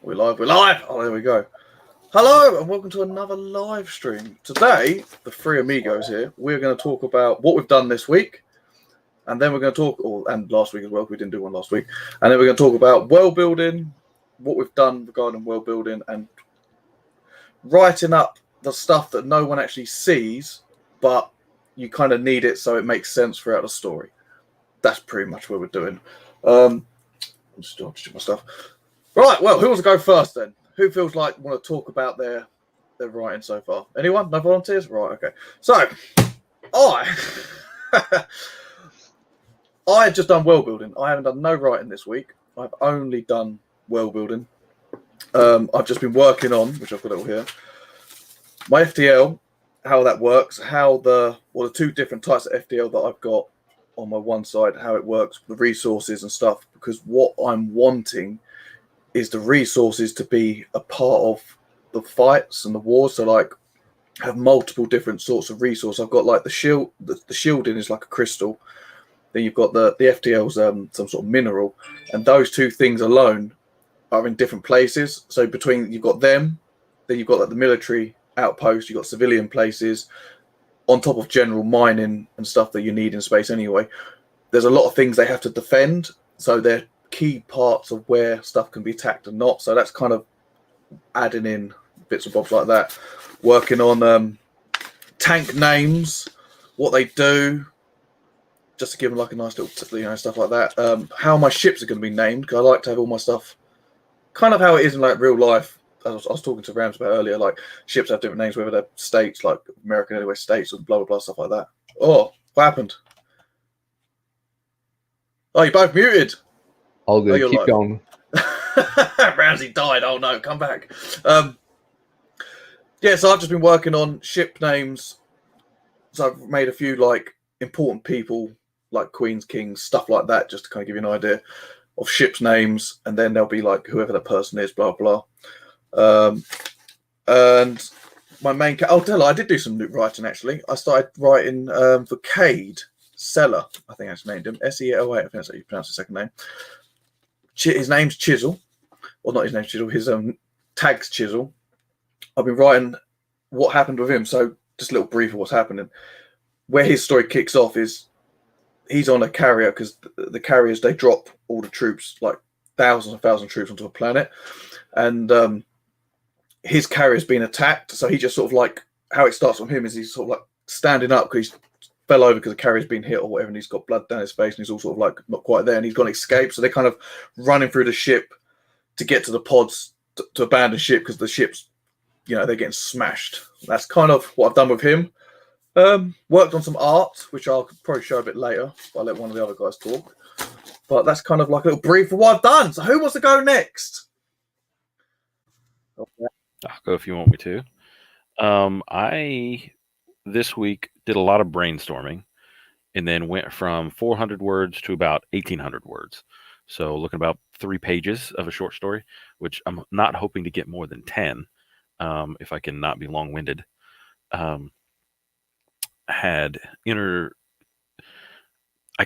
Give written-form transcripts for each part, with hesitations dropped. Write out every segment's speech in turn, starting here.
We're live. Oh, there we go. Hello and welcome to another live stream. Today, the three amigos here, we're going to talk about what we've done this week, and then we're going to talk, and last week as well, we didn't do one last week, and then we're going to talk about world building, what we've done regarding world building, and writing up the stuff that no one actually sees, but you kind of need it so it makes sense throughout the story. That's pretty much what we're doing. I'm just doing my stuff. Right, well, who wants to go first then? Who feels like want to talk about their writing so far? Anyone? No volunteers? Right, okay. So, I had just done world building. I haven't done no writing this week. I've only done world building. I've just been working on, which I've got it all here, my FTL, how that works, how the two different types of FTL that I've got on my one side, how it works, the resources and stuff, because what I'm wanting is the resources to be a part of the fights and the wars. So like have multiple different sorts of resources. I've got like the shield, the shielding is like a crystal. Then you've got the FTL's some sort of mineral, and those two things alone are in different places. So between you've got them, then you've got like the military outpost, you've got civilian places, on top of general mining and stuff that you need in space anyway. There's a lot of things they have to defend, so they're key parts of where stuff can be attacked and not. So that's kind of adding in bits and bobs like that. Working on tank names, what they do, just to give them like a nice little, stuff like that. How my ships are going to be named, because I like to have all my stuff kind of how it is in like real life. I was talking to Rams about earlier, like ships have different names, whether they're states, like American Airways states, or blah blah blah stuff like that. Oh, what happened? Oh, you both muted. All good. Keep going. Ramsey died. Oh no, come back. So I've just been working on ship names. So I've made a few like important people, like queens, kings, stuff like that, just to kind of give you an idea of ships' names, and then there'll be like whoever that person is, blah blah. And my main I did do some writing actually. I started writing for Cade Seller. I think I just named him S-E-L-A. I think that's how you pronounce his second name. His name's Chisel, or not his name's Chisel. His tag's Chisel. I've been writing what happened with him. So just a little brief of what's happening. Where his story kicks off is he's on a carrier, because the carriers, they drop all the troops, like thousands and thousands of troops onto a planet, and his carrier's been attacked. So he just sort of like, how it starts from him is he's sort of like standing up because he's fell over because the carrier's been hit or whatever, and he's got blood down his face, and he's all sort of like not quite there, and he's got to escape. So they're kind of running through the ship to get to the pods to abandon ship, because the ship's, they're getting smashed. That's kind of what I've done with him. Worked on some art, which I'll probably show a bit later, but I'll let one of the other guys talk. But that's kind of like a little brief of what I've done. So who wants to go next? Okay. I'll go if you want me to. I this week did a lot of brainstorming, and then went from 400 words to about 1,800 words. So looking about 3 pages of a short story, which I'm not hoping to get more than 10, if I can not be long-winded. I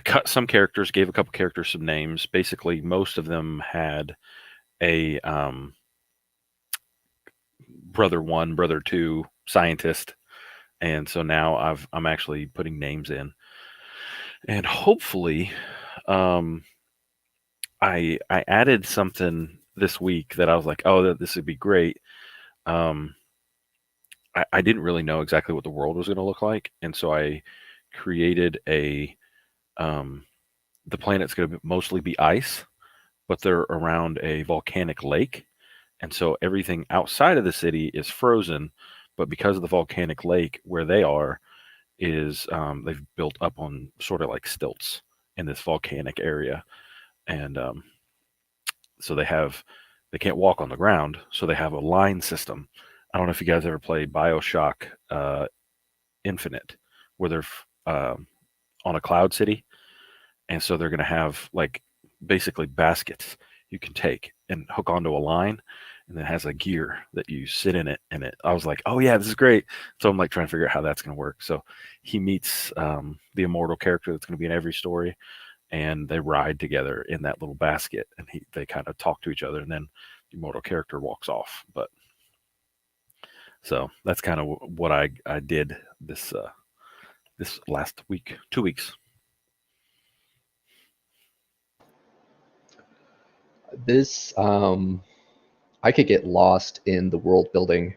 cut some characters, gave a couple characters some names. Basically, most of them had a brother 1, brother 2 scientist. And so now I'm actually putting names in, and hopefully, I added something this week that I was like, oh, this would be great. I didn't really know exactly what the world was going to look like, and so I created the planet's going to mostly be ice, but they're around a volcanic lake, and so everything outside of the city is frozen. But because of the volcanic lake, where they are is they've built up on sort of like stilts in this volcanic area, and so they can't walk on the ground, so they have a line system. I don't know if you guys ever played BioShock Infinite, where they're on a cloud city, and so they're going to have like basically baskets you can take and hook onto a line, and it has a gear that you sit in it. And I was like, oh yeah, this is great. So I'm like trying to figure out how that's going to work. So he meets the immortal character that's going to be in every story, and they ride together in that little basket, and they kind of talk to each other, and then your mortal character walks off. But so that's kind of what I did this last week, 2 weeks. This I could get lost in the world building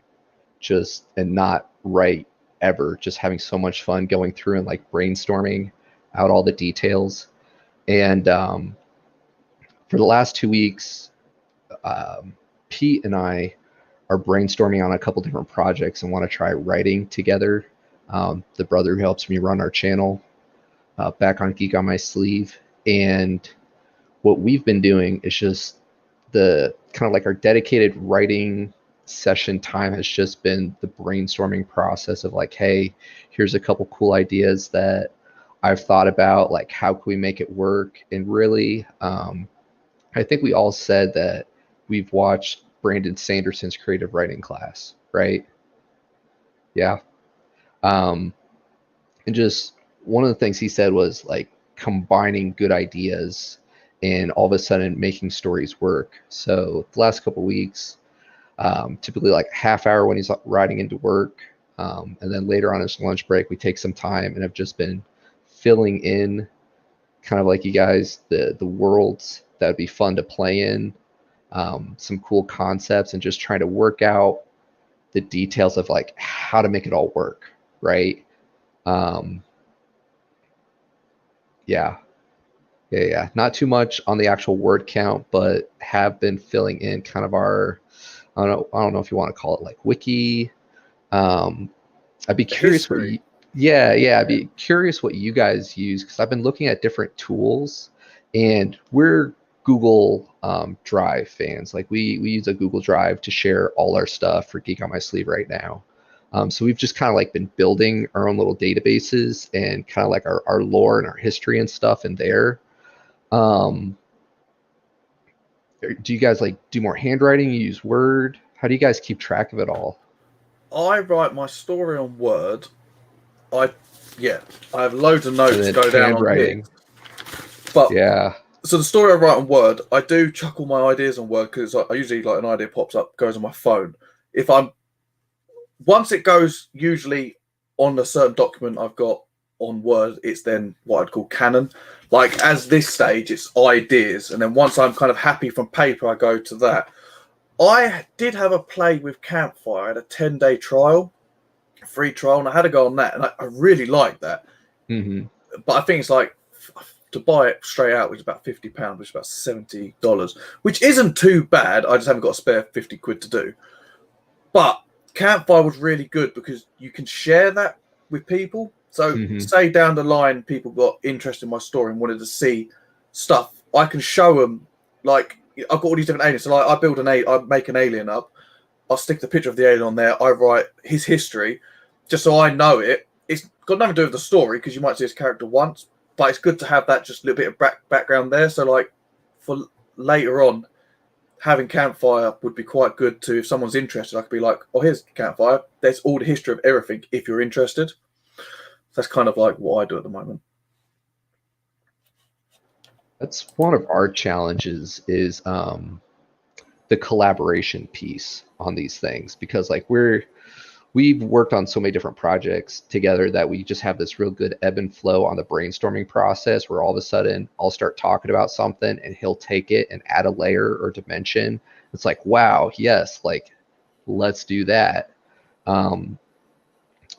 and not write ever, just having so much fun going through and like brainstorming out all the details. And for the last 2 weeks, Pete and I are brainstorming on a couple different projects and want to try writing together. The brother who helps me run our channel, back on Geek on My Sleeve. And what we've been doing is just the kind of like our dedicated writing session time has just been the brainstorming process of like, hey, here's a couple cool ideas that I've thought about, like how can we make it work? And really, I think we all said that we've watched Brandon Sanderson's creative writing class, right? Yeah. And just one of the things he said was like combining good ideas and all of a sudden making stories work. So the last couple of weeks, typically like half hour when he's riding into work, and then later on his lunch break, we take some time and have just been filling in kind of like you guys, the worlds that would be fun to play in, some cool concepts, and just trying to work out the details of like how to make it all work, right? Yeah. Not too much on the actual word count, but have been filling in kind of our, I don't know if you want to call it like wiki. I'd be curious what you, I'd be curious what you guys use, because I've been looking at different tools, and we're Google Drive fans. Like we use a Google Drive to share all our stuff for Geek on My Sleeve right now. So we've just kind of like been building our own little databases and kind of like our lore and our history and stuff in there. Do you guys like do more handwriting? You use Word? How do you guys keep track of it all? I write my story on Word. I have loads of notes go down on here. But yeah. So the story I write on Word, I do chuck all my ideas on Word, because I usually like an idea pops up, goes on my phone. Once it goes usually on a certain document I've got on Word, it's then what I'd call canon. Like as this stage, it's ideas, and then once I'm kind of happy from paper, I go to that. I did have a play with Campfire. I had a 10-day trial, free trial, and I had to go on that, and I really liked that. Mm-hmm. But I think it's like, to buy it straight out, which is about £50, which is about $70, which isn't too bad. I just haven't got a spare 50 quid to do. But Campfire was really good because you can share that with people. So say down the line, people got interested in my story and wanted to see stuff, I can show them, like, I've got all these different aliens. So like, I make an alien up. I'll stick the picture of the alien on there. I write his history just so I know it. It's got nothing to do with the story, because you might see his character once, but it's good to have that just a little bit of background there. So like for later on, having Campfire would be quite good to, if someone's interested, I could be like, oh, here's Campfire. There's all the history of everything if you're interested. That's kind of like what I do at the moment. That's one of our challenges is the collaboration piece on these things, because like we've worked on so many different projects together that we just have this real good ebb and flow on the brainstorming process, where all of a sudden I'll start talking about something and he'll take it and add a layer or dimension. It's like, wow, yes, like let's do that.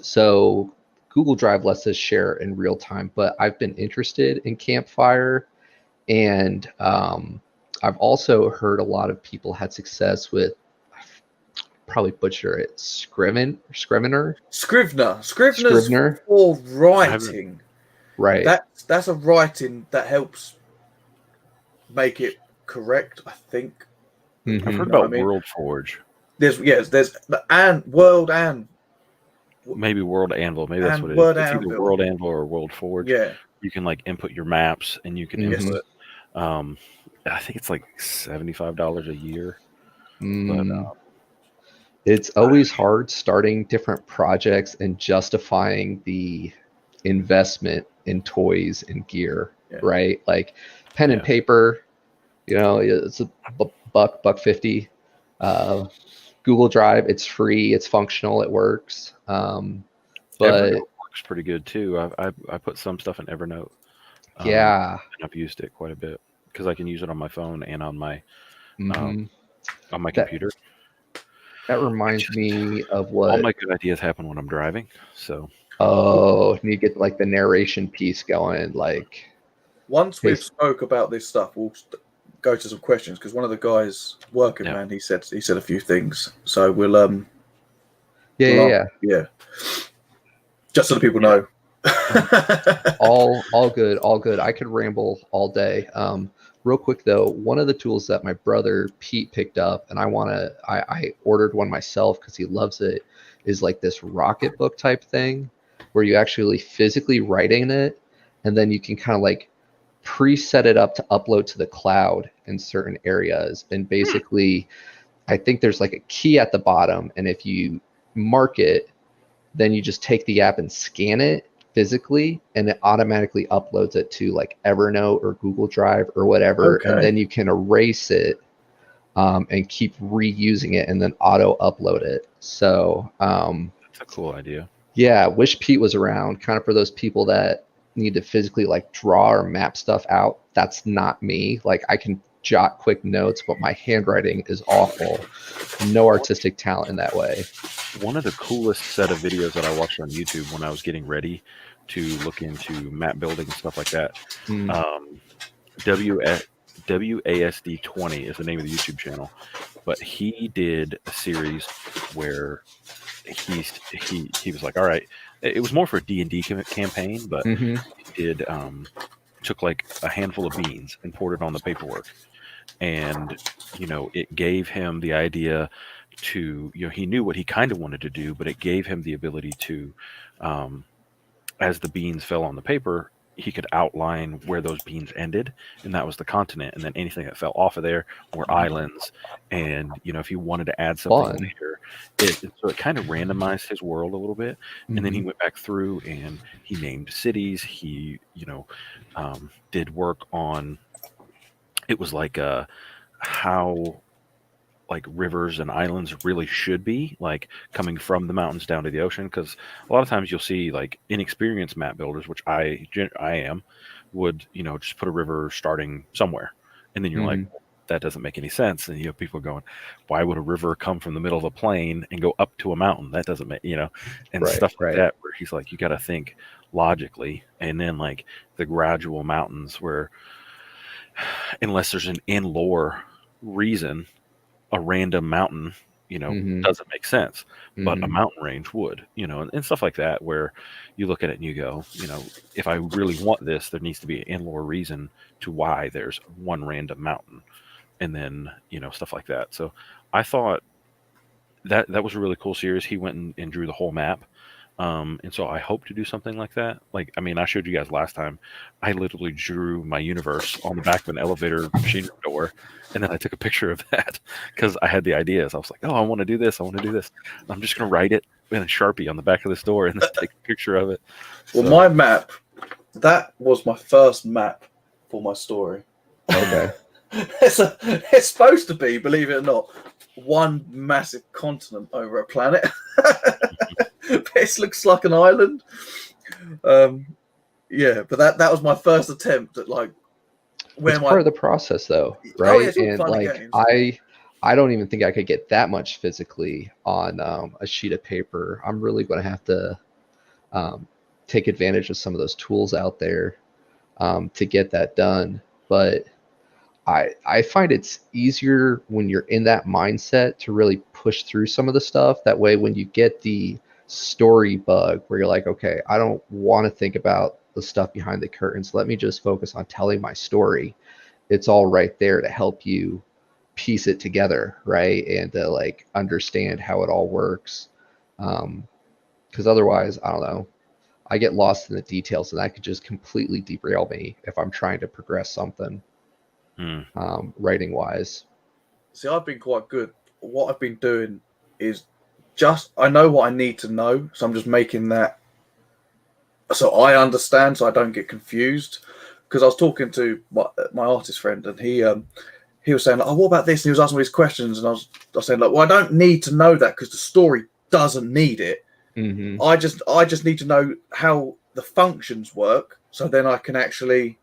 So Google Drive lets us share in real time, but I've been interested in Campfire, and I've also heard a lot of people had success with, probably butcher it, Scrivener. Scrivener's for writing. Right. That's a writing that helps make it correct, I think. I've heard about World Forge. There's World and maybe World Anvil. Maybe that's what it is. It's either World Anvil or World Forge. Yeah. You can like input your maps, and you can input. I think it's like $75 a year. But it's always hard starting different projects and justifying the investment in toys and gear, right? Like pen and paper, it's $1.50. Google Drive, it's free, it's functional, it works. But Evernote works pretty good too. I put some stuff in Evernote. Yeah. And I've used it quite a bit because I can use it on my phone and on my That computer. that reminds me of All what. my good ideas happen when I'm driving. So Oh, and you get like the narration piece going. Like Once we've Bas- spoke about this stuff, we'll go to some questions because one of the guys working, Yeah. man, he said a few things. So we'll yeah. just so the people know. All good. I could ramble all day. Real quick though, one of the tools that my brother Pete picked up, and I ordered one myself because he loves it, is like this Rocket Book type thing, where you actually physically write in it, and then you can kind of like preset it up to upload to the cloud in certain areas. And basically, I think there's like a key at the bottom, and if you mark it, then you just take the app and scan it physically, and it automatically uploads it to like Evernote or Google Drive or whatever. Okay. And then you can erase it and keep reusing it and then auto upload it. So that's a cool idea. yeah, wish Pete was around, kind of for those people that need to physically like draw or map stuff out. That's not me. Like I can jot quick notes, but my handwriting is awful. No artistic talent in that way. One of the coolest set of videos that I watched on YouTube when I was getting ready to look into map building and stuff like that. WASD 20 is the name of the YouTube channel, but he did a series where he was like, all right, it was more for a D&D campaign, but he did took like a handful of beans and poured it on the paperwork, and it gave him the idea to, he knew what he kind of wanted to do, but it gave him the ability to, as the beans fell on the paper, he could outline where those beans ended, and that was the continent, and then anything that fell off of there were islands. And if he wanted to add something later, so it kind of randomized his world a little bit. And then he went back through and he named cities. He did work on, it was like how like rivers and islands really should be, like coming from the mountains down to the ocean, because a lot of times you'll see like inexperienced map builders, which I am, would just put a river starting somewhere, and then you're like, that doesn't make any sense. And you have people going, why would a river come from the middle of a plain and go up to a mountain? That doesn't make, and stuff like that, where he's like, you got to think logically. And then like the gradual mountains where, unless there's an in-lore reason, a random mountain, doesn't make sense, but a mountain range would, and stuff like that, where you look at it and you go, if I really want this, there needs to be an in-lore reason to why there's one random mountain, and then, stuff like that. So I thought that was a really cool series. He went and drew the whole map. And so I hope to do something like that. Like, I mean, I showed you guys last time, I literally drew my universe on the back of an elevator machinery door, and then I took a picture of that because I had the ideas. I was like, oh, I want to do this. I want to do this. I'm just going to write it in a Sharpie on the back of this door and then take a picture of it. Well, my map, that was my first map for my story. Okay. It's supposed to be, believe it or not, one massive continent over a planet. It looks like an island. Yeah, but that was my first attempt at like it's part of the process though, right? Oh, yeah, it's all and fun like and games. I don't even think I could get that much physically on a sheet of paper. I'm really going to have to take advantage of some of those tools out there to get that done. But I find it's easier when you're in that mindset to really push through some of the stuff. That way, when you get the story bug where you're like, okay, I don't want to think about the stuff behind the curtains. Let me just focus on telling my story. It's all right there to help you piece it together, right? And to like understand how it all works. Because otherwise, I don't know, I get lost in the details, and that could just completely derail me if I'm trying to progress something. Writing wise. See, I've been quite good. What I've been doing is just, I know what I need to know, so I'm just making that so I understand, so I don't get confused. Because I was talking to my artist friend, and he was saying, like, oh, what about this? And he was asking me these questions, and I was saying, like, well, I don't need to know that because the story doesn't need it. Mm-hmm. I just need to know how the functions work, so then I can actually,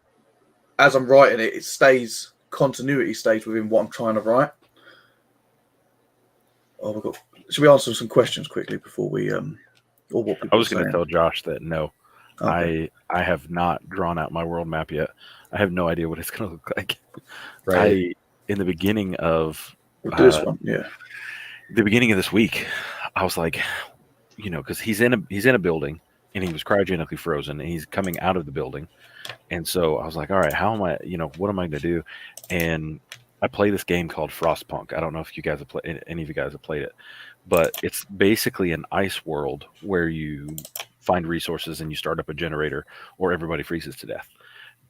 as I'm writing it, it stays continuity stays within what I'm trying to write. Oh, should we answer some questions quickly before we or what people I was are going to saying? tell Josh that no, Okay. I have not drawn out my world map yet. I have no idea what it's going to look like. Right. In the beginning of We'll do this one, yeah. the beginning of this week, I was like, because he's in a building and he was cryogenically frozen and he's coming out of the building, and so I was like, all right, how am I? What am I going to do? And I play this game called Frostpunk. I don't know if you guys have played any of you guys have played it, but it's basically an ice world where you find resources and you start up a generator, or everybody freezes to death.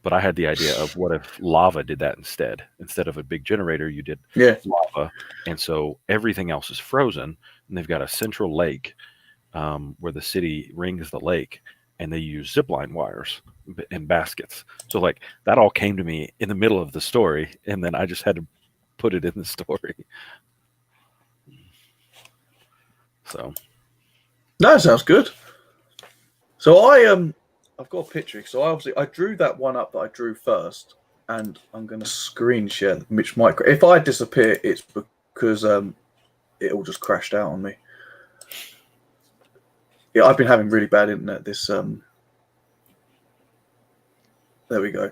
But I had the idea of what if lava did that instead? Instead of a big generator, you did lava. And so everything else is frozen. And they've got a central lake where the city rings the lake, and they use zipline wires and baskets. So like that all came to me in the middle of the story, and then I just had to put it in the story. So that sounds good. So I've got a picture. So I drew that one up that I drew first, and I'm going to screen share, which might, if I disappear, it's because it all just crashed out on me. Yeah, I've been having really bad internet. There we go.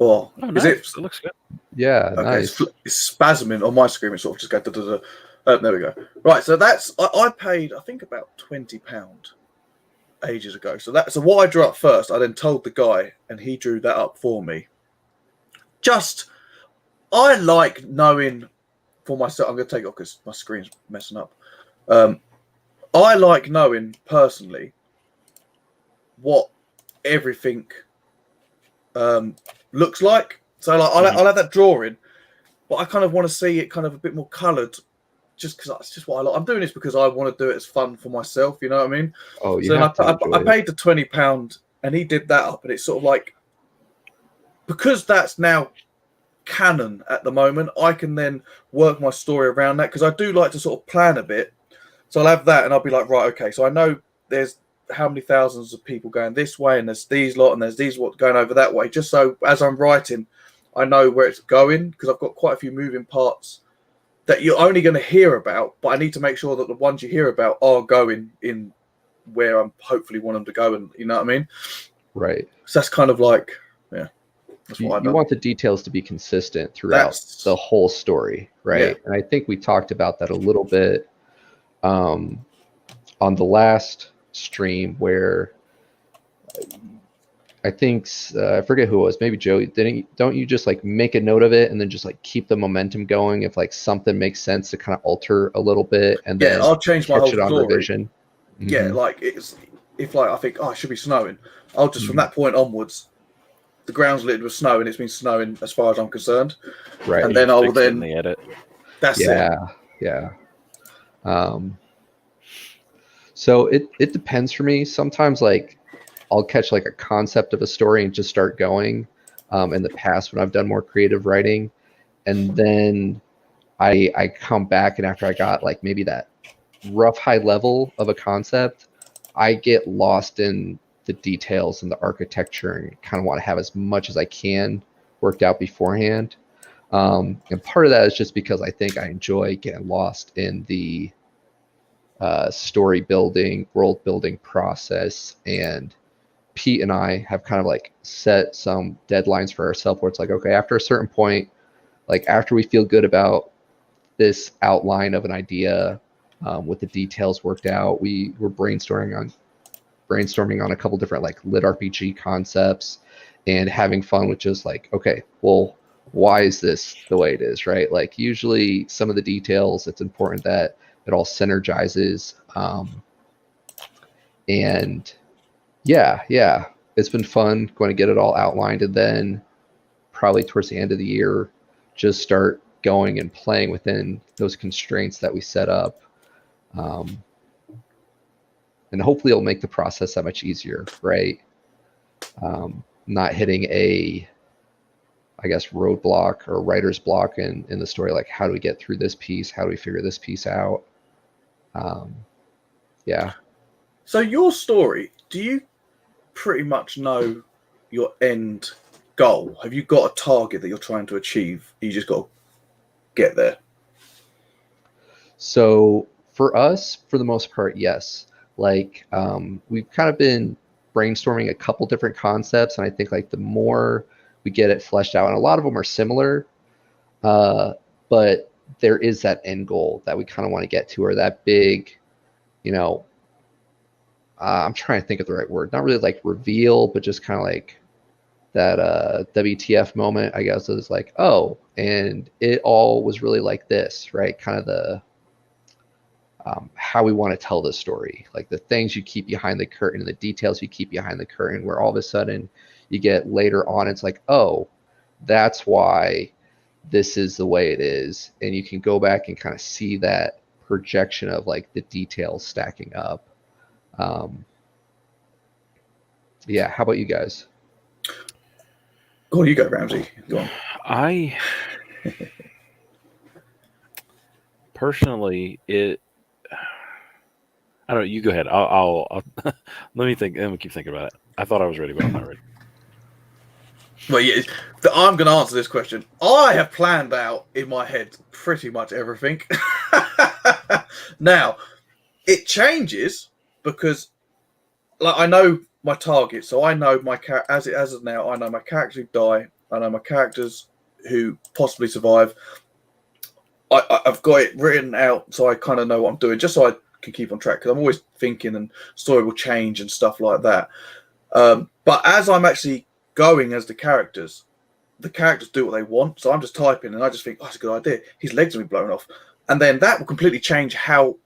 Oh, nice. It looks good. Yeah, okay, nice. It's spasming on my screen. It sort of just go da, da, da. There we go. Right, so that's I paid I think about £20 ages ago. So what I drew up first, I then told the guy, and he drew that up for me. I like knowing for myself. I'm going to take it off because my screen's messing up. I like knowing personally what everything looks like. So like I'll have that drawing, but I kind of want to see it kind of a bit more coloured, just because that's just what I like. I'm doing this because I want to do it as fun for myself. You know what I mean? Oh, you so have I paid the £20, and he did that up, and it's sort of like, because that's now canon at the moment, I can then work my story around that, because I do like to sort of plan a bit. So I'll have that, and I'll be like, right, okay, so I know there's how many thousands of people going this way, and there's these lot, and there's these what going over that way, just so as I'm writing, I know where it's going, because I've got quite a few moving parts that you're only going to hear about, but I need to make sure that the ones you hear about are going in where I'm hopefully want them to go, and you know what I mean? Right. So that's kind of like, yeah. That's what You want the details to be consistent throughout the whole story, right? Yeah. And I think we talked about that a little bit on the last stream, where I think I forget who it was, maybe Joey. Don't you just like make a note of it and then just like keep the momentum going if like something makes sense to kind of alter a little bit, and then I'll change my whole story. Revision. Mm-hmm. Yeah, like if like I think it should be snowing, I'll just from that point onwards, the ground's littered with snow, and it's been snowing as far as I'm concerned. Right. And then I'll then the edit. That's it. Yeah. So it depends for me. Sometimes like I'll catch like a concept of a story and just start going. In the past, when I've done more creative writing, and then I come back, and after I got like maybe that rough high level of a concept, I get lost in the details and the architecture, and kind of want to have as much as I can worked out beforehand. And part of that is just because I think I enjoy getting lost in the story building, world building process. And Pete and I have kind of like set some deadlines for ourselves where it's like, okay, after a certain point, like after we feel good about this outline of an idea with the details worked out, we're brainstorming on a couple different like lit RPG concepts, and having fun with just like, okay, well, why is this the way it is, right? Like usually some of the details, it's important that it all synergizes. And yeah, it's been fun going to get it all outlined, and then probably towards the end of the year, just start going and playing within those constraints that we set up. And hopefully it'll make the process that much easier, right? Not hitting a I guess, roadblock or writer's block in the story. Like, how do we get through this piece? How do we figure this piece out? Yeah. So your story, do you pretty much know your end goal? Have you got a target that you're trying to achieve? You just got to get there. So for us, for the most part, yes. Like, we've kind of been brainstorming a couple different concepts, and I think, like, the more we get it fleshed out, and a lot of them are similar, but there is that end goal that we kind of want to get to, or that big, you know, I'm trying to think of the right word, not really like reveal, but just kind of like that WTF moment, I guess. Is like, oh, and it all was really like this, right? Kind of the how we want to tell the story, like the things you keep behind the curtain, the details you keep behind the curtain, where all of a sudden you get later on, it's like, oh, that's why this is the way it is, and you can go back and kind of see that projection of like the details stacking up. Yeah, how about you guys? Go on, you go, Ramsey. Go on. I personally, I don't know. You go ahead. I'll let me think. Let me keep thinking about it. I thought I was ready, but I'm not ready. Well, yeah, I'm going to answer this question. I have planned out in my head pretty much everything. Now, it changes because, like, I know my target, so I know my as of now, I know my characters who die. I know my characters who possibly survive. I've got it written out, so I kind of know what I'm doing, just so I can keep on track. Because I'm always thinking, and story will change and stuff like that. But as I'm actually going as the characters do what they want. So I'm just typing, and I just think, oh, that's a good idea. His legs will be blown off, and then that will completely change how.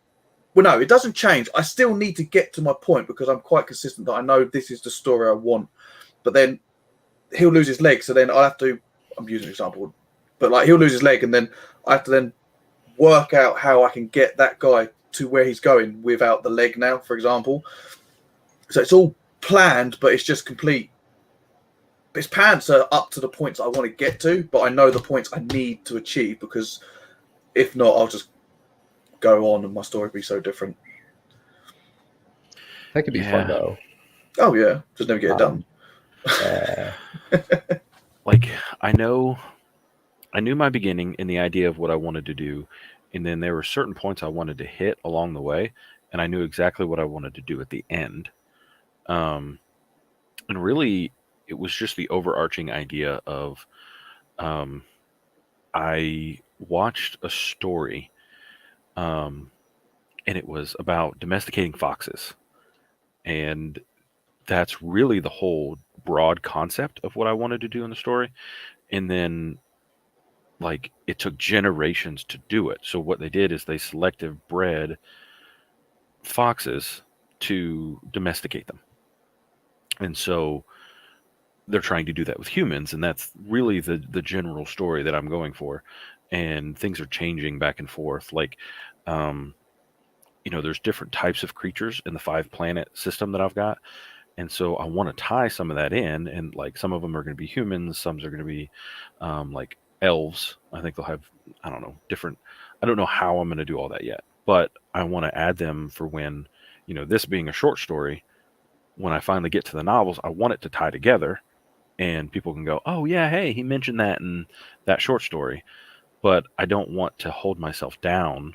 Well, no, it doesn't change. I still need to get to my point because I'm quite consistent that I know this is the story I want. But then he'll lose his leg, so then I'll have to. I'm using an example, but like he'll lose his leg, and then I have to then work out how I can get that guy to where he's going without the leg now, for example. So it's all planned, but it's just complete. It's planned so up to the points I want to get to, but I know the points I need to achieve because if not, I'll just go on and my story will be so different. That could be fun though. Oh yeah, just never get it done. Like I knew my beginning and the idea of what I wanted to do, and then there were certain points I wanted to hit along the way, and I knew exactly what I wanted to do at the end. And really, it was just the overarching idea of I watched a story, and it was about domesticating foxes, and that's really the whole broad concept of what I wanted to do in the story. And then, like, it took generations to do it. So what they did is they selective bred foxes to domesticate them. And so they're trying to do that with humans, and that's really the general story that I'm going for. And things are changing back and forth. Like, there's different types of creatures in the 5-planet system that I've got. And so I want to tie some of that in, and like some of them are going to be humans, some are going to be like elves. I think they'll have, I don't know, different. I don't know how I'm going to do all that yet, but I want to add them for when, this being a short story, when I finally get to the novels, I want it to tie together, and people can go, oh yeah, hey, he mentioned that in that short story, but I don't want to hold myself down.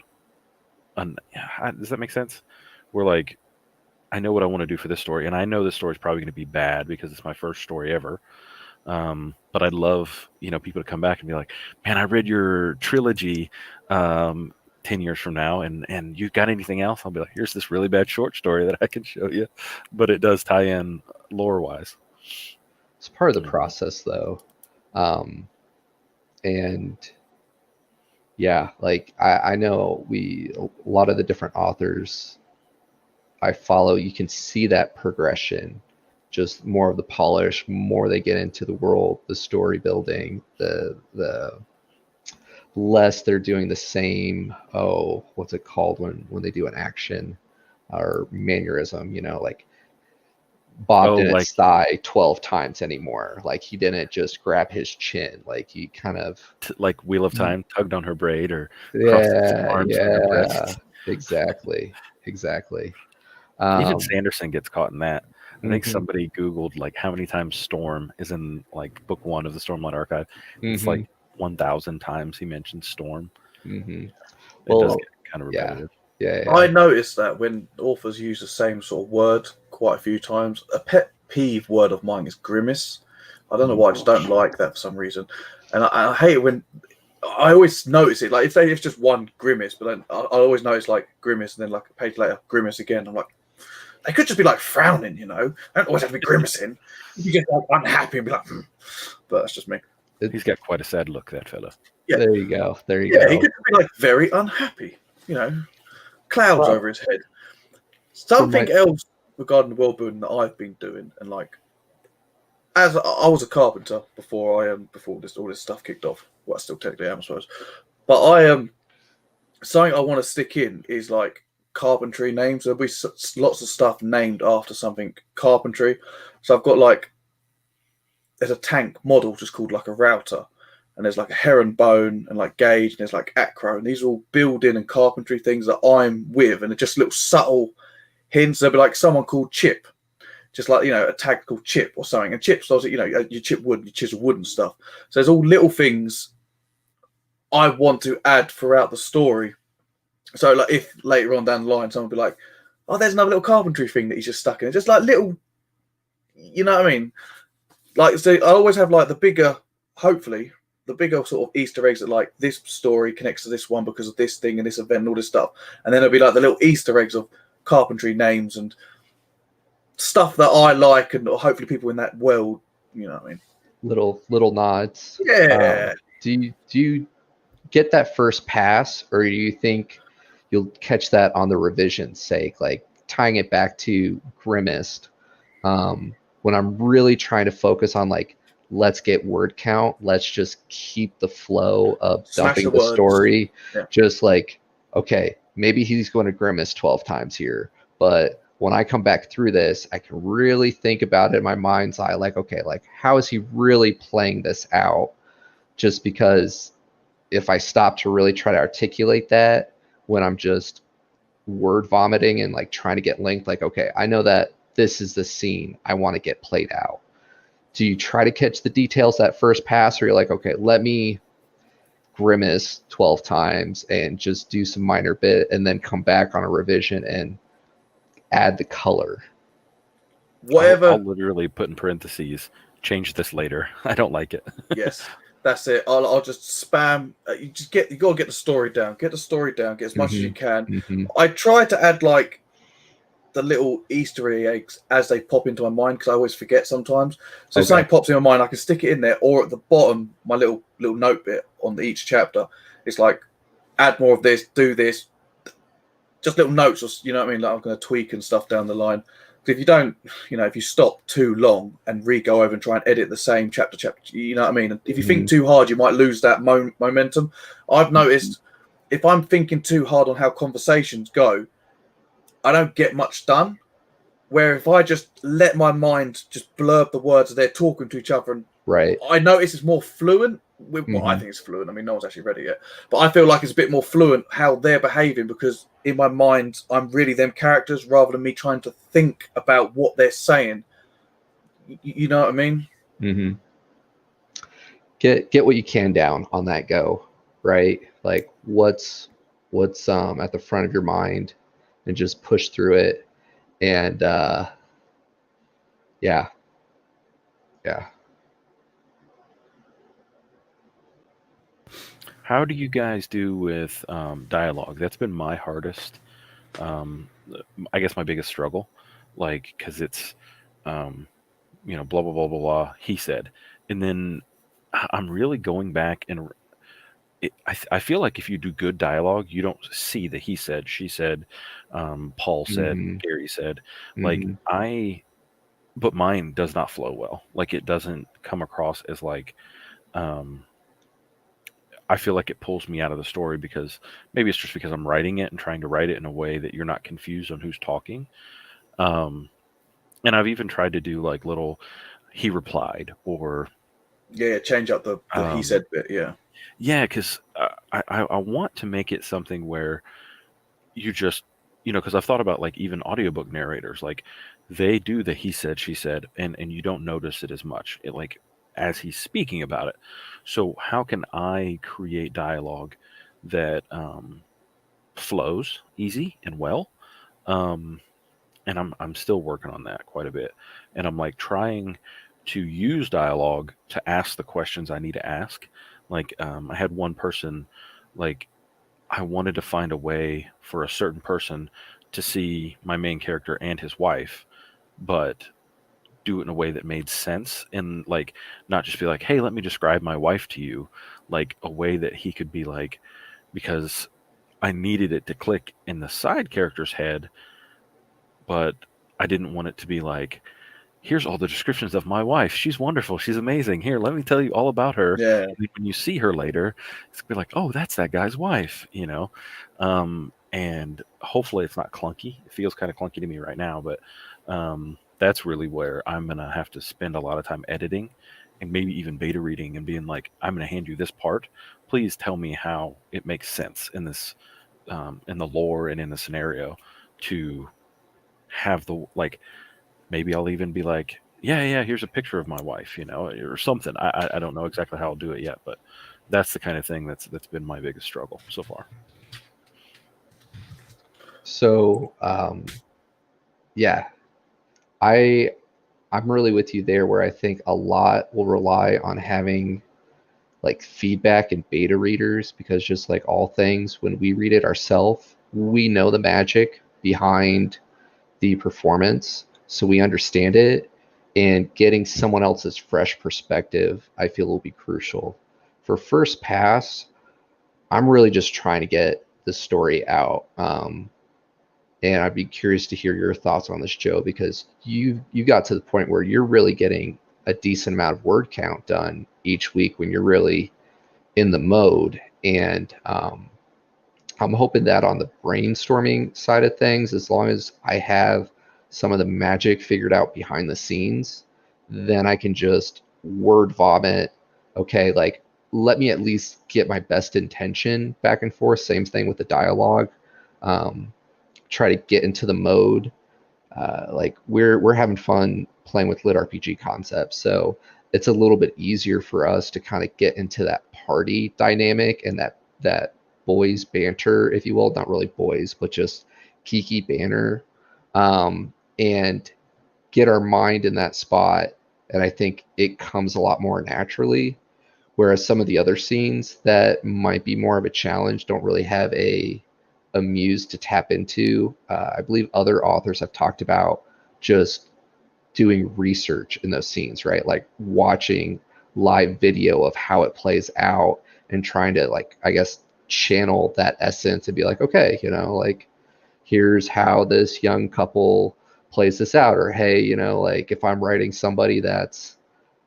Does that make sense? We're like, I know what I want to do for this story, and I know this story is probably going to be bad because it's my first story ever. But I'd love, people to come back and be like, man, I read your trilogy 10 years from now, and you got anything else? I'll be like, here's this really bad short story that I can show you, but it does tie in lore-wise. It's part of the process, though. And yeah, like I know a lot of the different authors I follow, you can see that progression, just more of the polish, more they get into the world, the story building, the less they're doing the same, what's it called when they do an action or mannerism, like Bob Oh, didn't like sigh 12 times anymore. Like he didn't just grab his chin. Like he kind of, like Wheel of Time tugged on her braid or crossed his yeah, arms on her yeah, breast. exactly. Even Um, Sanderson gets caught in that. I think mhm, somebody Googled like how many times Storm is in like book 1 of the Stormlight Archive. It's like mhm, 1,000 times he mentions Storm. mhm. It does Well, get kind of yeah, repetitive. I yeah. noticed that when authors use the same sort of word quite a few times, a pet peeve word of mine is grimace. I don't know why, I just don't like that for some reason. And I hate it when I always notice it. Like if it's just one grimace, but then I always notice like grimace and then like a page later, grimace again. I'm like, they could just be like frowning, you know? They don't always have to be grimacing. You can just like unhappy and be like, but that's just me. He's got quite a sad look, that fella. Yeah. There you go. There you Yeah, he go. could be like very unhappy, you know, clouds Well, over his head. for Something my, else regarding the world building that I've been doing, and like as I was a carpenter before before all this stuff kicked off. Well, I still technically am, I suppose. But something I want to stick in is like carpentry names. There'll be lots of stuff named after something carpentry. So I've got like there's a tank model just called like a router, and there's like a herringbone and like gauge, and there's like acro, and these are all building and carpentry things that I'm with, and they're just little subtle hints. There'll be like someone called Chip, just like, you know, a tag called Chip or something. And Chip's obviously, you know, you chip wood, you chisel wood and stuff. So there's all little things I want to add throughout the story. So like if later on down the line someone will be like, oh, there's another little carpentry thing that he's just stuck in. Just like little, you know what I mean? Like, so I always have like the bigger, hopefully, the bigger sort of Easter eggs that like this story connects to this one because of this thing and this event and all this stuff. And then it'll be like the little Easter eggs of carpentry names and stuff that I like, and hopefully people in that world, you know what I mean? little nods. Yeah. Do you get that first pass, or do you think you'll catch that on the revision's sake? Like tying it back to Grimmist, when I'm really trying to focus on like, let's get word count, let's just keep the flow of Smash dumping the the words. story. Yeah. Just like, okay, maybe he's going to Grimmist 12 times here, but when I come back through this, I can really think about it in my mind's eye. Like, okay, like how is he really playing this out? Just because if I stop to really try to articulate that when I'm just word vomiting and like trying to get linked, like, okay, I know that this is the scene I want to get played out. Do you try to catch the details that first pass, or you're like, okay, let me grimace 12 times and just do some minor bit and then come back on a revision and add the color? Whatever. I'll literally put in parentheses, change this later. I don't like it. Yes, that's it. I'll just spam. You gotta get the story down. Get the story down. Get as much as you can. Mm-hmm. I try to add like the little Easter eggs as they pop into my mind because I always forget sometimes. So if something pops in my mind, I can stick it in there, or at the bottom, my little note bit on each chapter. It's like add more of this, do this, just little notes, or you know what I mean. Like I'm going to tweak and stuff down the line. If you don't, you know, if you stop too long and re-go over and try and edit the same chapter, you know what I mean? And if you think too hard, you might lose that momentum. I've noticed if I'm thinking too hard on how conversations go, I don't get much done. Where if I just let my mind just blurb the words they're talking to each other, and Right. I notice it's more fluent. Well, I think it's fluent. I mean, no one's actually read it yet, but I feel like it's a bit more fluent how they're behaving because in my mind, I'm really them characters rather than me trying to think about what they're saying. You know what I mean? Mm-hmm. Get what you can down on that go, right? Like what's at the front of your mind, and just push through it. And yeah. How do you guys do with dialogue? That's been my hardest. I guess my biggest struggle, like because it's, blah blah blah blah blah. He said, and then I'm really going back and I feel like if you do good dialogue, you don't see the he said, she said, Paul said, Mm-hmm. Gary said. Like Mm-hmm. but mine does not flow well. Like it doesn't come across as like. I feel like it pulls me out of the story because maybe it's just because I'm writing it and trying to write it in a way that you're not confused on who's talking. And And I've even tried to do like little he replied or Yeah, change up the he said bit. Yeah. yeah, because I want to make it something where you just because I've thought about like even audiobook narrators, like they do the he said she said, and you don't notice it as much like as he's speaking about it. So how can I create dialogue that flows easy and well? um, and I'm still working on that quite a bit, and I'm like trying to use dialogue to ask the questions I need to ask. Like I had one person, like I wanted to find a way for a certain person to see my main character and his wife, but do it in a way that made sense, and like not just be like, hey, let me describe my wife to you, like a way that he could be like, because I needed it to click in the side character's head, but I didn't want it to be like, here's all the descriptions of my wife. She's wonderful. She's amazing. Here, let me tell you all about her. Yeah. And when you see her later, it's gonna be like, oh, that's that guy's wife, And hopefully it's not clunky. It feels kind of clunky to me right now, but that's really where I'm gonna have to spend a lot of time editing and maybe even beta reading and being like, I'm gonna hand you this part. Please tell me how it makes sense in this, in the lore and in the scenario, to have the like. Maybe I'll even be like, yeah, here's a picture of my wife, or something. I don't know exactly how I'll do it yet, but that's the kind of thing that's been my biggest struggle so far. So, yeah, I'm really with you there, where I think a lot will rely on having like feedback and beta readers, because just like all things, when we read it ourselves, we know the magic behind the performance, so we understand it, and getting someone else's fresh perspective, I feel, will be crucial. For first pass, I'm really just trying to get the story out. And I'd be curious to hear your thoughts on this, Joe, because you got to the point where you're really getting a decent amount of word count done each week when you're really in the mode. And I'm hoping that on the brainstorming side of things, as long as I have some of the magic figured out behind the scenes, then I can just word vomit. Okay, like let me at least get my best intention back and forth. Same thing with the dialogue. Try to get into the mode. Like we're having fun playing with lit RPG concepts, so it's a little bit easier for us to kind of get into that party dynamic and that boys banter, if you will. Not really boys, but just kiki banter, and get our mind in that spot. And I think it comes a lot more naturally. Whereas some of the other scenes that might be more of a challenge don't really have a muse to tap into. I believe other authors have talked about just doing research in those scenes, right? Like watching live video of how it plays out and trying to, like, I guess, channel that essence and be like, okay, like here's how this young couple plays this out. Or hey, like if I'm writing somebody that's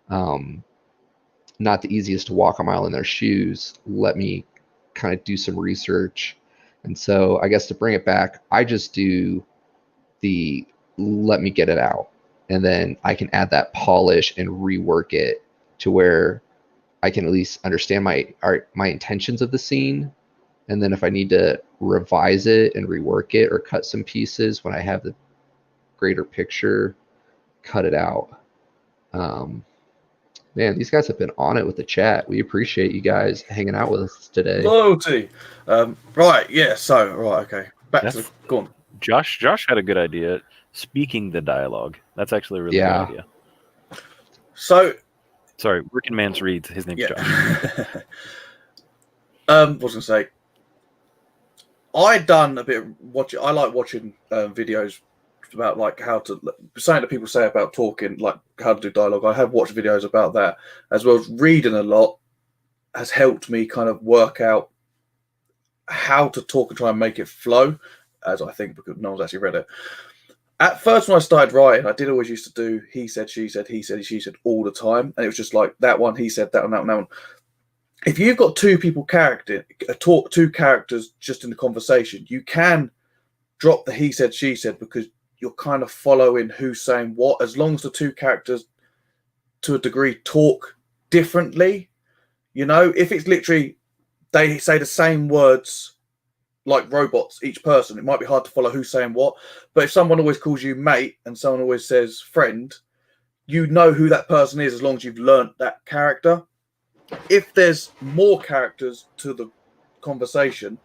not the easiest to walk a mile in their shoes, let me kind of do some research. And so I guess to bring it back, I just do the let me get it out. And then I can add that polish and rework it to where I can at least understand my intentions of the scene. And then if I need to revise it and rework it or cut some pieces when I have the greater picture, cut it out. Man, these guys have been on it with the chat. We appreciate you guys hanging out with us today. Loyalty. Right. Yeah. So, right. Okay. Back to go on. Josh had a good idea. Speaking the dialogue. That's actually a really good idea. So, sorry, Working Man's reads. His name's Josh. What was I gonna say? I done a bit of watching. I like watching videos about like how to, something that people say about talking, like how to do dialogue. I have watched videos about that, as well as reading a lot has helped me kind of work out how to talk and try and make it flow, as I think, because no one's actually read it. At first, when I started writing, I did always used to do he said, she said, he said, she said all the time. And it was just like that one, he said, that one, that one, that one. If you've got two characters just in the conversation, you can drop the he said, she said, because you're kind of following who's saying what, as long as the two characters to a degree talk differently. You know, if it's literally they say the same words like robots, each person, it might be hard to follow who's saying what. But if someone always calls you mate and someone always says friend, you know who that person is as long as you've learnt that character. If there's more characters to the conversation,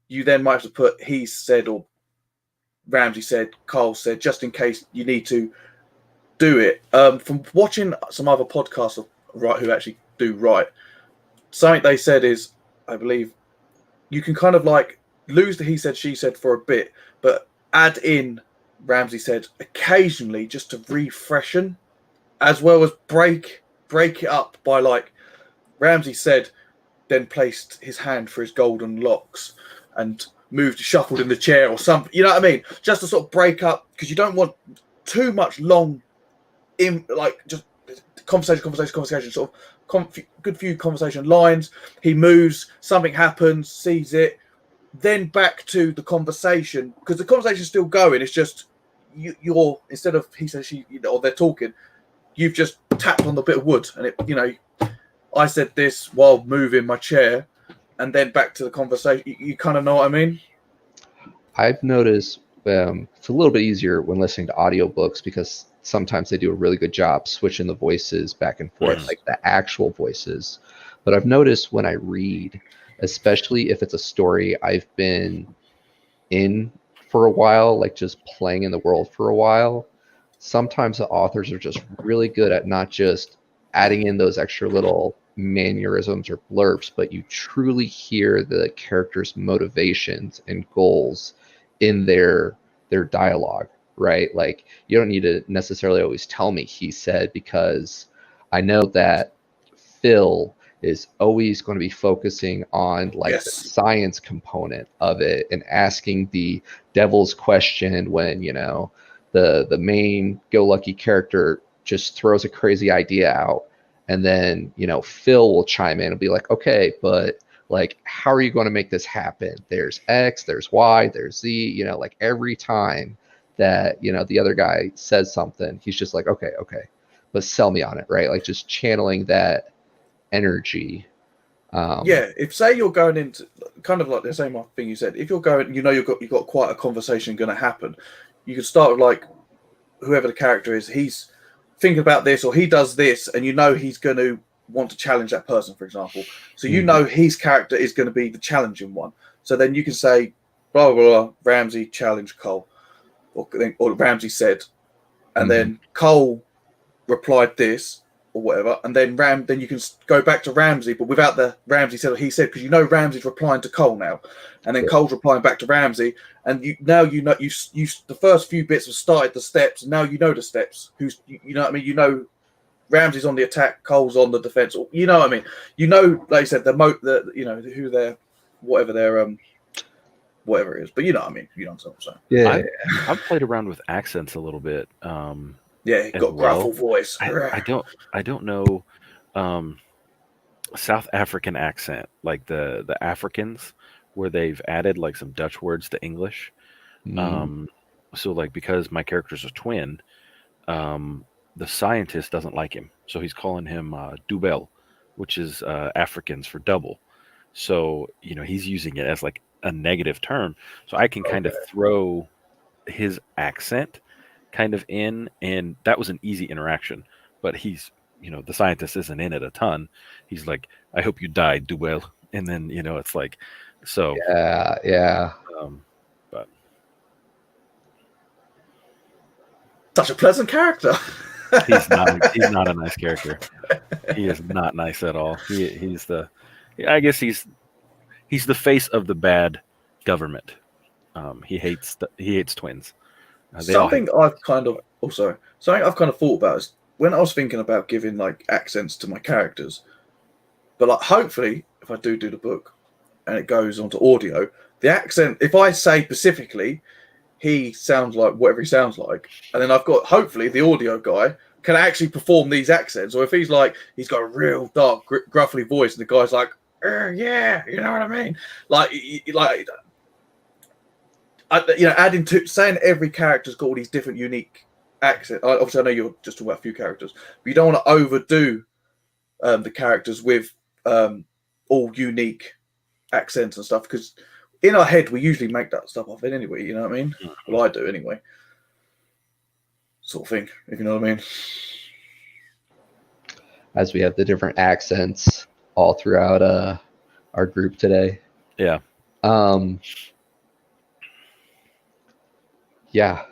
you then might have to put he said or Ramsey said, Carl said, just in case you need to do it. From watching some other podcasts of who actually do write, something they said is, I believe, you can kind of like lose the he said, she said for a bit, but add in Ramsey said occasionally just to refreshen, as well as break it up by like Ramsey said, then placed his hand for his golden locks and shuffled in the chair or something. You know what I mean? Just to sort of break up, because you don't want too much long, just conversation, sort of good few conversation lines. He moves, something happens, sees it, then back to the conversation, because the conversation's still going. It's just you're instead of he says she, or they're talking, you've just tapped on the bit of wood, and it, I said this while moving my chair, and then back to the conversation. You kind of know what I mean? I've noticed it's a little bit easier when listening to audiobooks because sometimes they do a really good job switching the voices back and forth, like the actual voices. But I've noticed when I read, especially if it's a story I've been in for a while, like just playing in the world for a while, sometimes the authors are just really good at not just adding in those extra little mannerisms or blurbs, but you truly hear the characters' motivations and goals in their dialogue, right? Like, you don't need to necessarily always tell me he said, because I know that Phil is always going to be focusing on like the science component of it and asking the devil's question when, the main go-lucky character just throws a crazy idea out, and then Phil will chime in and be like, okay, but like, how are you going to make this happen? There's X, there's Y, there's Z. Like every time that the other guy says something, he's just like, okay, but sell me on it, right? Like just channeling that energy. If say you're going into kind of like the same thing you said, if you're going, you've got quite a conversation going to happen, you can start with like whoever the character is, he's thinking about this or he does this, and he's going to want to challenge that person, for example. So his character is going to be the challenging one. So then you can say, blah, blah, blah, Ramsey challenged Cole, or Ramsey said, and then Cole replied this or whatever, and then then you can go back to Ramsey, but without the Ramsey said or he said, because Ramsey's replying to Cole now, and then Cole's replying back to Ramsey, and you the first few bits have started the steps, and now the steps. What I mean? Ramsey's on the attack, Cole's on the defense. You know what I mean? Like I said, who they're, whatever their whatever it is. But you know what I mean? You know what I'm saying? Yeah. I've played around with accents a little bit. He got gruffle voice. I don't know South African accent, like the Africans, where they've added like some Dutch words to English. So like, because my character's a twin, the scientist doesn't like him, so he's calling him Dubel, which is Africans for double. So he's using it as like a negative term. So I can kind of throw his accent kind of in, and that was an easy interaction. But he's, the scientist isn't in it a ton. He's like, I hope you die, Dubel, and then it's like, so yeah. But such a pleasant character. He's not a nice character. He is not nice at all. I guess he's the face of the bad government. He hates twins. Something I've kind of thought about is when I was thinking about giving like accents to my characters, but like hopefully if I do the book and it goes onto audio, the accent, if I say specifically he sounds like whatever he sounds like, and then I've got, hopefully the audio guy can actually perform these accents, or if he's got a real dark gruffly voice and the guy's like, yeah, you know what I mean, like adding to saying every character's got all these different unique accents. Obviously, I know you're just talking about a few characters, but you don't want to overdo the characters with all unique accents and stuff, because in our head we usually make that stuff up in anyway. You know what I mean? Well, I do anyway. Sort of thing, if you know what I mean. As we have the different accents all throughout our group today. Yeah. Yeah.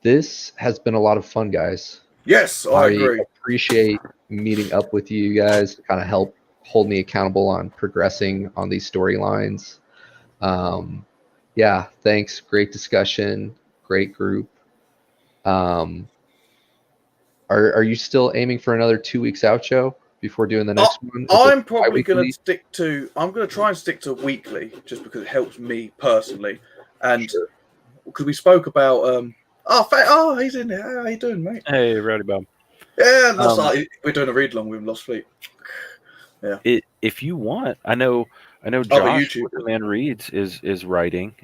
This has been a lot of fun, guys. Yes, I agree. Appreciate meeting up with you guys to kind of help hold me accountable on progressing on these storylines. Yeah, thanks. Great discussion. Great group. Are you still aiming for another 2 weeks out show before doing the next one? I'm probably going to stick to. I'm going to try and stick to weekly, just because it helps me personally, and because we spoke about. He's in there. How you doing, mate? Hey, Rowdy Bob. Yeah, we're doing a read along with Lost Fleet. Yeah. If you want, I know. Josh, Man Reads is writing.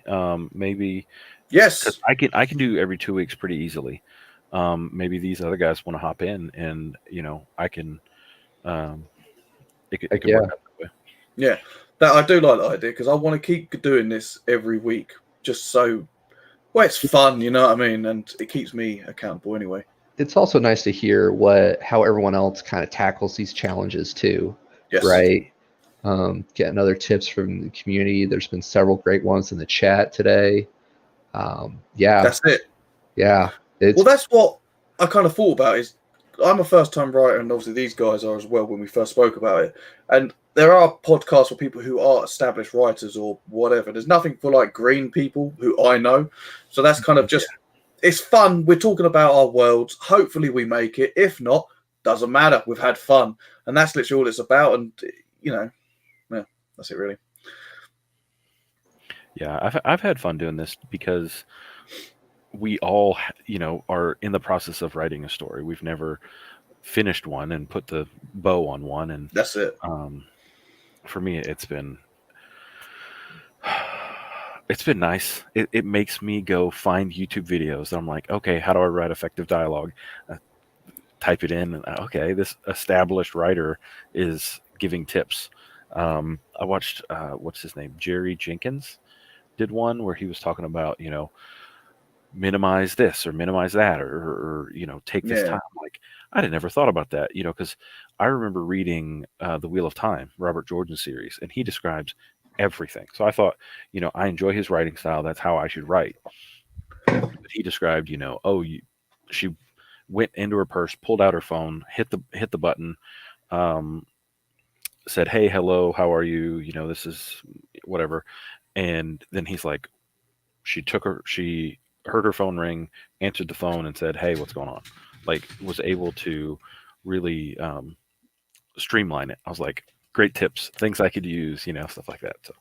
Maybe. Yes. I can do every 2 weeks pretty easily. Maybe these other guys want to hop in, and I can. It could work out that way. Yeah, that I do like the idea, because I want to keep doing this every week, just so. Well, it's fun, you know what I mean, and it keeps me accountable anyway. It's also nice to hear how everyone else kind of tackles these challenges too. Yes. Right. Getting other tips from the community. There's been several great ones in the chat today. Yeah. That's it. Yeah. Well, that's what I kind of thought about. Is I'm a first-time writer, and obviously these guys are as well when we first spoke about it. And there are podcasts for people who are established writers or whatever. There's nothing for like green people who I know. So that's kind of just, it's fun. We're talking about our worlds. Hopefully we make it. If not, doesn't matter. We've had fun. And that's literally all it's about. And, yeah, that's it really. Yeah, I've had fun doing this because we all, are in the process of writing a story. We've never finished one and put the bow on one, and that's it. For me, it's been nice. It makes me go find YouTube videos. I'm like, okay, how do I write effective dialogue? Type it in, and okay, this established writer is giving tips. I watched what's his name, Jerry Jenkins, did one where he was talking about minimize this or minimize that, or take this time. Like, I had never thought about that, because I remember reading the Wheel of Time, Robert Jordan's series, and he describes everything. So I thought, I enjoy his writing style. That's how I should write. But he described, she went into her purse, pulled out her phone, hit the button, said, "Hey, hello, how are you? This is whatever." And then he's like, she heard her phone ring, answered the phone, and said, "Hey, what's going on?" Like, was able to really streamline it. I was like, great tips, things I could use, stuff like that. So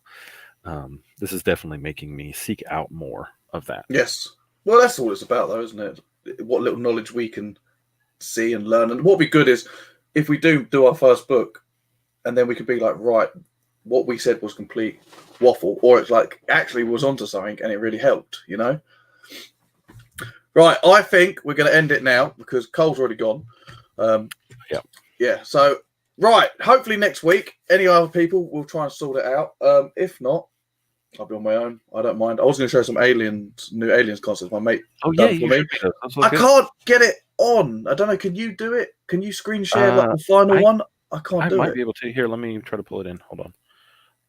this is definitely making me seek out more of that. Yes. Well, that's all it's about, though, isn't it? What little knowledge we can see and learn. And what would be good is if we do our first book, and then we could be like, right, what we said was complete waffle, or it's like actually was onto something and it really helped, Right, I think we're going to end it now because Cole's already gone. Yeah. So, right, hopefully next week, any other people will try and sort it out. If not, I'll be on my own. I don't mind. I was going to show some new aliens concepts. My mate. Oh yeah, for me. I can't get it on. I don't know. Can you do it? Can you screen share the final one? I can't do it. I might be able to. Here, let me try to pull it in. Hold on.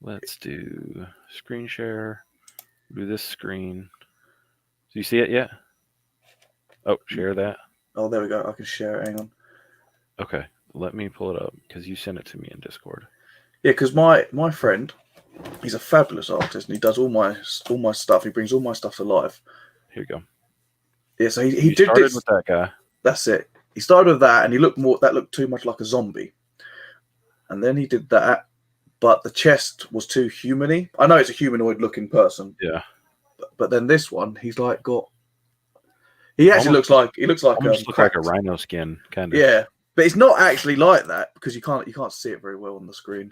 Let's do screen share. Do this screen. Do you see it yet? Oh, share that. Oh, there we go. I can share it. Hang on. Okay, let me pull it up because you sent it to me in Discord. Yeah, because my friend, he's a fabulous artist and he does all my stuff. He brings all my stuff to life. Here you go. Yeah, so he did started this with that guy. That's it. He started with that, and that looked too much like a zombie. And then he did that, but the chest was too human-y. I know it's a humanoid-looking person. Yeah. But then this one, he's like got. He actually looks like a rhino skin kind of. Yeah, but it's not actually like that because you can't see it very well on the screen.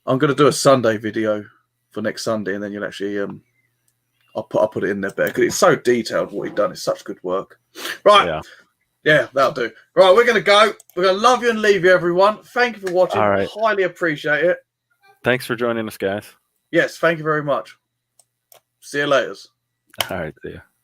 I'm going to do a Sunday video for next Sunday, and then you'll actually I'll put it in there better because it's so detailed what he's done. It's such good work. Right. Yeah, that'll do. Right, we're going to go. We're going to love you and leave you, everyone. Thank you for watching. All right. Highly appreciate it. Thanks for joining us, guys. Yes, thank you very much. See you later. All right, see ya.